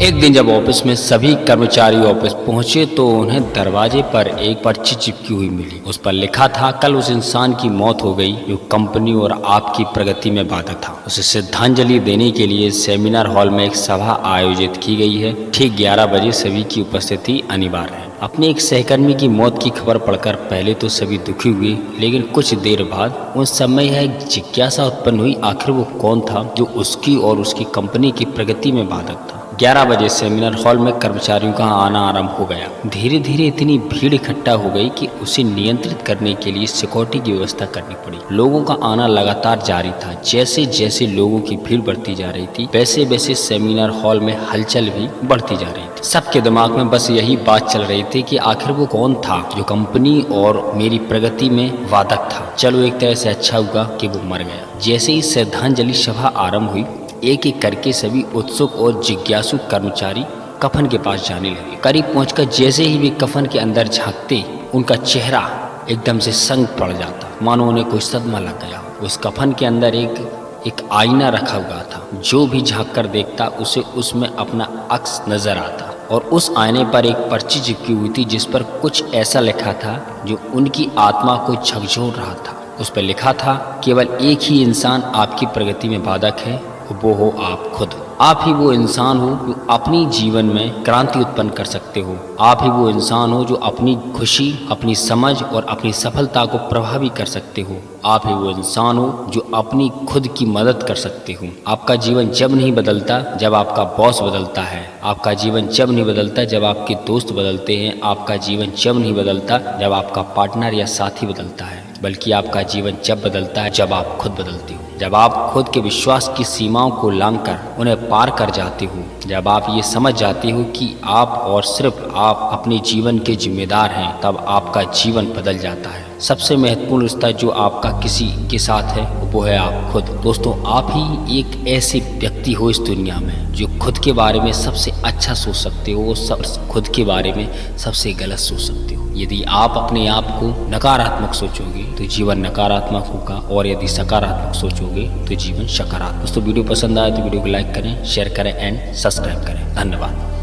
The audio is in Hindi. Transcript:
एक दिन जब ऑफिस में सभी कर्मचारी ऑफिस पहुंचे तो उन्हें दरवाजे पर एक पर्ची चिपकी हुई मिली। उस पर लिखा था, कल उस इंसान की मौत हो गई जो कंपनी और आपकी प्रगति में बाधक था। उसे श्रद्धांजलि देने के लिए सेमिनार हॉल में एक सभा आयोजित की गई है। ठीक 11 बजे सभी की उपस्थिति अनिवार्य है। अपने एक सहकर्मी की मौत की खबर पढ़कर पहले तो सभी दुखी हुए, लेकिन कुछ देर बाद उन सब में यह एक जिज्ञासा उत्पन्न हुई, आखिर वो कौन था जो उसकी और उसकी कंपनी की प्रगति में बाधक था। 11 बजे सेमिनार हॉल में कर्मचारियों का आना आरंभ हो गया। धीरे धीरे इतनी भीड़ इकट्ठा हो गई कि उसे नियंत्रित करने के लिए सिक्योरिटी की व्यवस्था करनी पड़ी। लोगों का आना लगातार जारी था। जैसे जैसे लोगों की भीड़ बढ़ती जा रही थी, वैसे वैसे सेमिनार हॉल में हलचल भी बढ़ती जा रही थी। सबके दिमाग में बस यही बात चल रही थी कि आखिर वो कौन था जो कंपनी और मेरी प्रगति में वादक था। चलो, एक तरह से अच्छा हुआ कि वो मर गया। जैसे ही श्रद्धांजलि सभा आरंभ हुई, एक एक करके सभी उत्सुक और जिज्ञासु कर्मचारी कफन के पास जाने लगे। करीब पहुंचकर जैसे ही वे कफन के अंदर झांकते, उनका चेहरा एकदम से संग पड़ जाता, मानो उन्हें कोई सदमा लग गया। उस कफन के अंदर एक आईना रखा हुआ था। जो भी झांक कर देखता उसे उसमें अपना अक्स नजर आता, और उस आईने पर एक पर्ची चिपकी हुई थी जिस पर कुछ ऐसा लिखा था जो उनकी आत्मा को झकझोर रहा था। उस पर लिखा था, केवल एक ही इंसान आपकी प्रगति में बाधक है, वो हो आप खुद। आप ही वो इंसान हो जो अपनी जीवन में क्रांति उत्पन्न कर सकते हो। आप ही वो इंसान हो जो अपनी खुशी, अपनी समझ और अपनी सफलता को प्रभावी कर सकते हो। आप ही वो इंसान हो जो अपनी खुद की मदद कर सकते हो। आपका जीवन जब नहीं बदलता जब आपका बॉस बदलता है। आपका जीवन जब नहीं बदलता जब आपके दोस्त बदलते हैं। आपका जीवन जब नहीं बदलता जब आपका पार्टनर या साथी बदलता है, बल्कि आपका जीवन जब बदलता है जब आप खुद बदलते हो। जब आप खुद के विश्वास की सीमाओं को लांघकर उन्हें पार कर जाते हो। जब आप ये समझ जाते हो कि आप और सिर्फ आप अपने जीवन के जिम्मेदार हैं, तब आपका जीवन बदल जाता है। सबसे महत्वपूर्ण रिश्ता जो आपका किसी के साथ है वो है आप खुद। दोस्तों, आप ही एक ऐसे व्यक्ति हो इस दुनिया में जो खुद के बारे में सबसे अच्छा सोच सकते हो, सब खुद के बारे में सबसे गलत सोच सकते हो। यदि आप अपने आप को नकारात्मक सोचोगे तो जीवन नकारात्मक होगा, और यदि सकारात्मक सोचोगे तो जीवन सकारात्मक। दोस्तों, वीडियो पसंद आए तो वीडियो को लाइक करें, शेयर करें एंड सब्सक्राइब करें। धन्यवाद।